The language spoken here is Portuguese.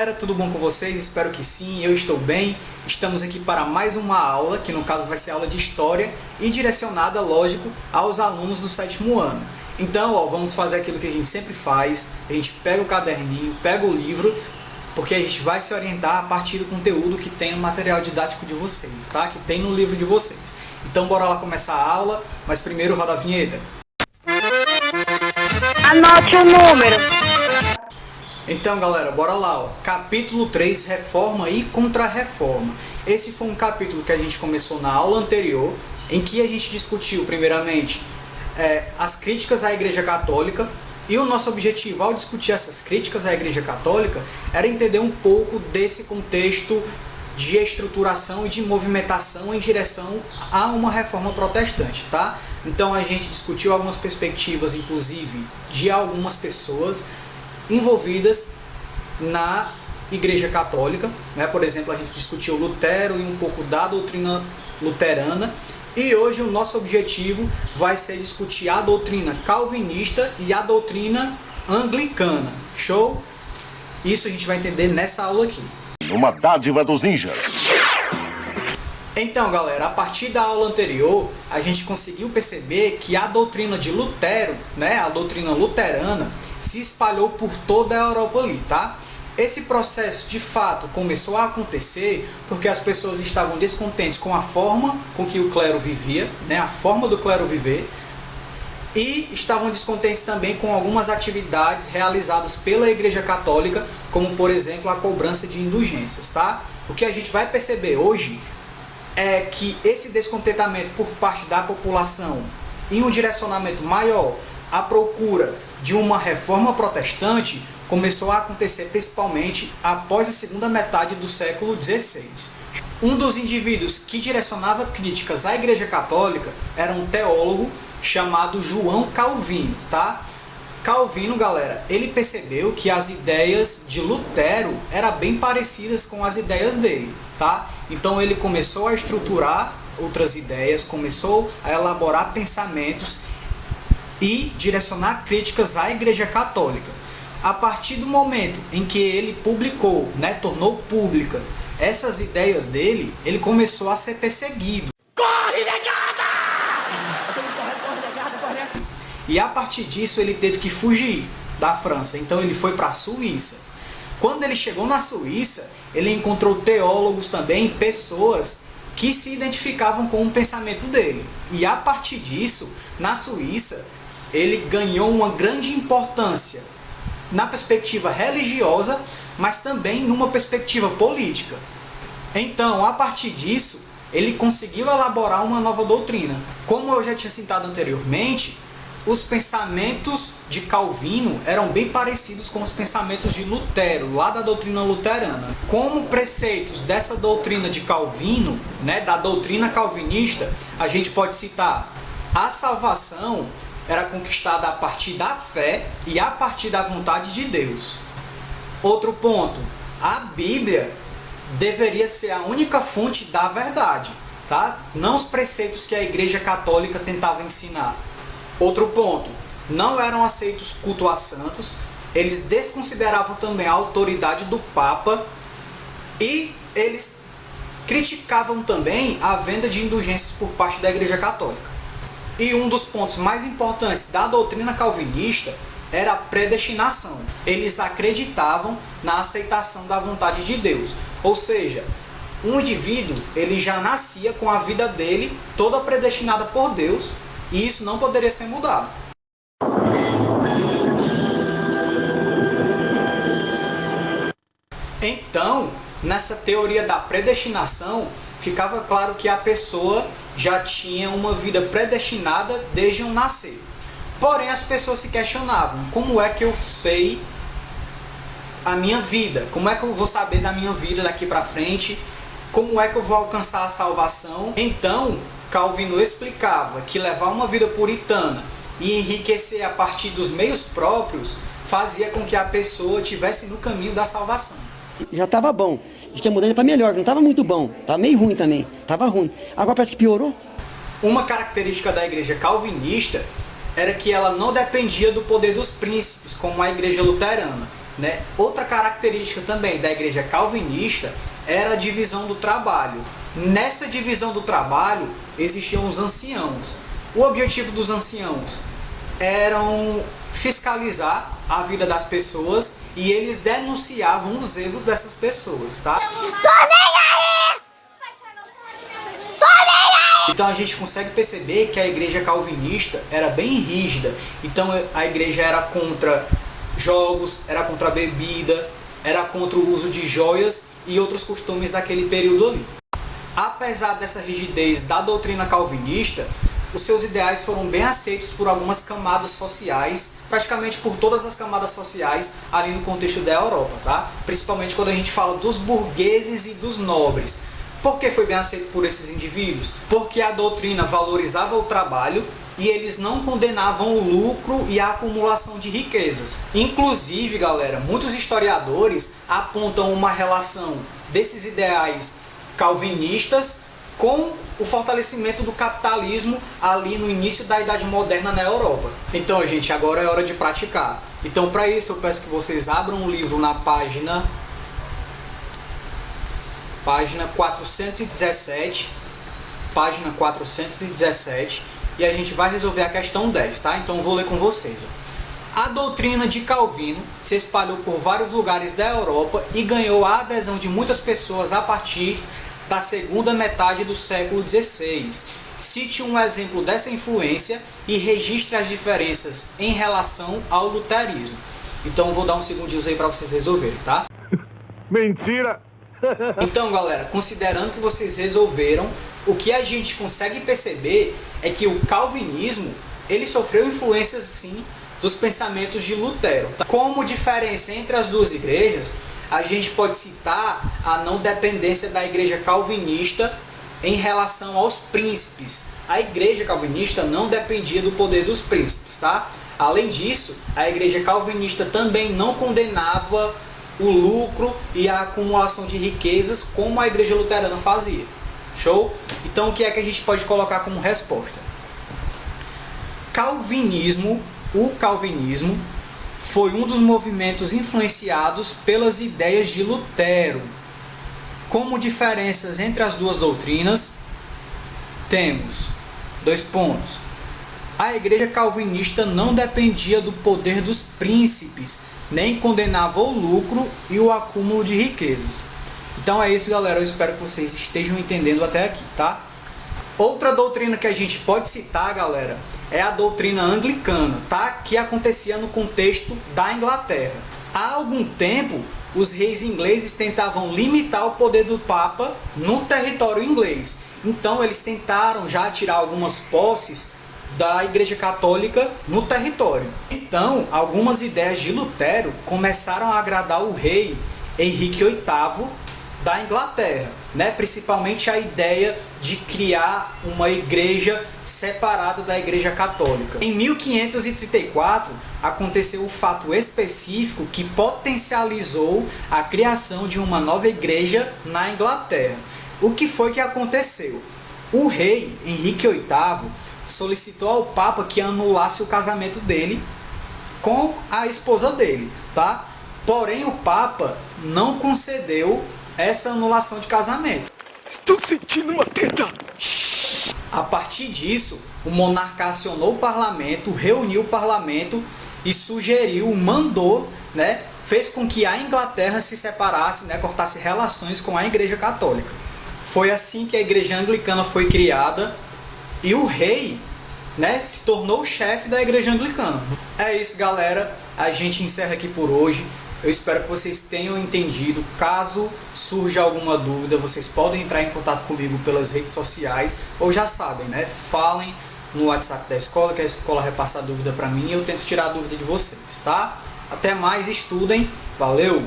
galera, tudo bom com vocês? Espero que sim, eu estou bem. Estamos aqui para mais uma aula, que no caso vai ser aula de História e direcionada, lógico, aos alunos do 7º ano. Então, vamos fazer aquilo que a gente sempre faz, a gente pega o caderninho, pega o livro, porque a gente vai se orientar a partir do conteúdo que tem no material didático de vocês, tá? Que tem no livro de vocês. Então, bora lá começar a aula, mas primeiro roda a vinheta. Anote o número. Então, galera, bora lá, ó. Capítulo 3, Reforma e Contra-Reforma. Esse foi um capítulo que a gente começou na aula anterior, em que a gente discutiu, primeiramente, as críticas à Igreja Católica, e o nosso objetivo, ao discutir essas críticas à Igreja Católica, era entender um pouco desse contexto de estruturação e de movimentação em direção a uma reforma protestante, tá? Então, a gente discutiu algumas perspectivas, inclusive, de algumas pessoas envolvidas na Igreja Católica, né? Por exemplo, a gente discutiu Lutero e um pouco da doutrina luterana, e hoje o nosso objetivo vai ser discutir a doutrina calvinista e a doutrina anglicana. Show? Isso a gente vai entender nessa aula aqui. Uma dádiva dos ninjas. Então, galera, a partir da aula anterior, a gente conseguiu perceber que a doutrina de Lutero, né, a doutrina luterana, se espalhou por toda a Europa ali, tá? Esse processo, de fato, começou a acontecer porque as pessoas estavam descontentes com a forma com que o clero vivia, né, a forma do clero viver, e estavam descontentes também com algumas atividades realizadas pela Igreja Católica, como, por exemplo, a cobrança de indulgências, tá? O que a gente vai perceber hoje é que esse descontentamento por parte da população e um direcionamento maior à procura de uma reforma protestante começou a acontecer principalmente após a segunda metade do século XVI. Um dos indivíduos que direcionava críticas à Igreja Católica era um teólogo chamado João Calvino, tá? Calvino, galera, ele percebeu que as ideias de Lutero eram bem parecidas com as ideias dele, tá? Então ele começou a estruturar outras ideias, começou a elaborar pensamentos e direcionar críticas à Igreja Católica. A partir do momento em que ele publicou, né, tornou pública essas ideias dele, ele começou a ser perseguido. Corre, negada! E a partir disso ele teve que fugir da França. Então ele foi para a Suíça. Quando ele chegou na Suíça, ele encontrou teólogos também, pessoas que se identificavam com o pensamento dele. E a partir disso, na Suíça, ele ganhou uma grande importância na perspectiva religiosa, mas também numa perspectiva política. Então, a partir disso, ele conseguiu elaborar uma nova doutrina. Como eu já tinha citado anteriormente, os pensamentos de Calvino eram bem parecidos com os pensamentos de Lutero, lá da doutrina luterana. Como preceitos dessa doutrina de Calvino, né, da doutrina calvinista, a gente pode citar: a salvação era conquistada a partir da fé e a partir da vontade de Deus. Outro ponto: a Bíblia deveria ser a única fonte da verdade, tá? Não os preceitos que a Igreja Católica tentava ensinar. Outro ponto: não eram aceitos cultos a santos, eles desconsideravam também a autoridade do Papa e eles criticavam também a venda de indulgências por parte da Igreja Católica. E um dos pontos mais importantes da doutrina calvinista era a predestinação. Eles acreditavam na aceitação da vontade de Deus. Ou seja, um indivíduo ele já nascia com a vida dele toda predestinada por Deus, e isso não poderia ser mudado. Então, nessa teoria da predestinação, ficava claro que a pessoa já tinha uma vida predestinada desde o nascer. Porém, as pessoas se questionavam: como é que eu sei a minha vida? Como é que eu vou saber da minha vida daqui para frente? Como é que eu vou alcançar a salvação? Então, Calvino explicava que levar uma vida puritana e enriquecer a partir dos meios próprios fazia com que a pessoa estivesse no caminho da salvação. Já estava bom. Diz que a mudança para melhor, não estava muito bom. Estava meio ruim também. Estava ruim. Agora parece que piorou. Uma característica da igreja calvinista era que ela não dependia do poder dos príncipes, como a igreja luterana. né? Outra característica também da igreja calvinista era a divisão do trabalho. Nessa divisão do trabalho existiam os anciãos. O objetivo dos anciãos eram fiscalizar a vida das pessoas e eles denunciavam os erros dessas pessoas, tá? Então a gente consegue perceber que a igreja calvinista era bem rígida. Então a igreja era contra jogos, era contra bebida, era contra o uso de joias e outros costumes daquele período ali. Apesar dessa rigidez da doutrina calvinista, os seus ideais foram bem aceitos por algumas camadas sociais, praticamente por todas as camadas sociais ali no contexto da Europa, tá? Principalmente quando a gente fala dos burgueses e dos nobres. Por que foi bem aceito por esses indivíduos? Porque a doutrina valorizava o trabalho e eles não condenavam o lucro e a acumulação de riquezas. Inclusive, galera, muitos historiadores apontam uma relação desses ideais calvinistas com o fortalecimento do capitalismo ali no início da Idade Moderna na Europa. Então, gente, agora é hora de praticar. Então, para isso, eu peço que vocês abram o livro na página 417, página 417, e a gente vai resolver a questão 10, tá? Então eu vou ler com vocês. A doutrina de Calvino se espalhou por vários lugares da Europa e ganhou a adesão de muitas pessoas a partir da segunda metade do século XVI. Cite um exemplo dessa influência e registre as diferenças em relação ao luterismo. Então eu vou dar uns segundinhos aí para vocês resolverem, tá? Mentira! Então, galera, considerando que vocês resolveram, o que a gente consegue perceber é que o calvinismo, ele sofreu influências, sim, dos pensamentos de Lutero. Como diferença entre as duas igrejas, a gente pode citar a não dependência da igreja calvinista em relação aos príncipes. A igreja calvinista não dependia do poder dos príncipes, tá? Além disso, a igreja calvinista também não condenava o lucro e a acumulação de riquezas como a igreja luterana fazia. Show? Então o que é que a gente pode colocar como resposta? O calvinismo foi um dos movimentos influenciados pelas ideias de Lutero. Como diferenças entre as duas doutrinas, temos 2 pontos. A igreja calvinista não dependia do poder dos príncipes, nem condenava o lucro e o acúmulo de riquezas. Então é isso, galera. Eu espero que vocês estejam entendendo até aqui, tá? Outra doutrina que a gente pode citar, galera, é a doutrina anglicana, tá? Que acontecia no contexto da Inglaterra. Há algum tempo, os reis ingleses tentavam limitar o poder do Papa no território inglês. Então eles tentaram já tirar algumas posses da Igreja Católica no território. Então, algumas ideias de Lutero começaram a agradar o rei Henrique VIII da Inglaterra, né? Principalmente a ideia de criar uma igreja separada da Igreja Católica. Em 1534, aconteceu um fato específico que potencializou a criação de uma nova igreja na Inglaterra. O que foi que aconteceu? O rei Henrique VIII solicitou ao Papa que anulasse o casamento dele com a esposa dele, tá? Porém, o Papa não concedeu essa anulação de casamento. Estou sentindo uma teta! A partir disso, o monarca acionou o parlamento, reuniu o parlamento e sugeriu, mandou, né, fez com que a Inglaterra se separasse, né, cortasse relações com a Igreja Católica. Foi assim que a Igreja Anglicana foi criada e o rei, né, se tornou o chefe da Igreja Anglicana. É isso, galera. A gente encerra aqui por hoje. Eu espero que vocês tenham entendido. Caso surja alguma dúvida, vocês podem entrar em contato comigo pelas redes sociais. Ou já sabem, né? Falem no WhatsApp da escola, que a escola repassa a dúvida para mim e eu tento tirar a dúvida de vocês, tá? Até mais, estudem. Valeu!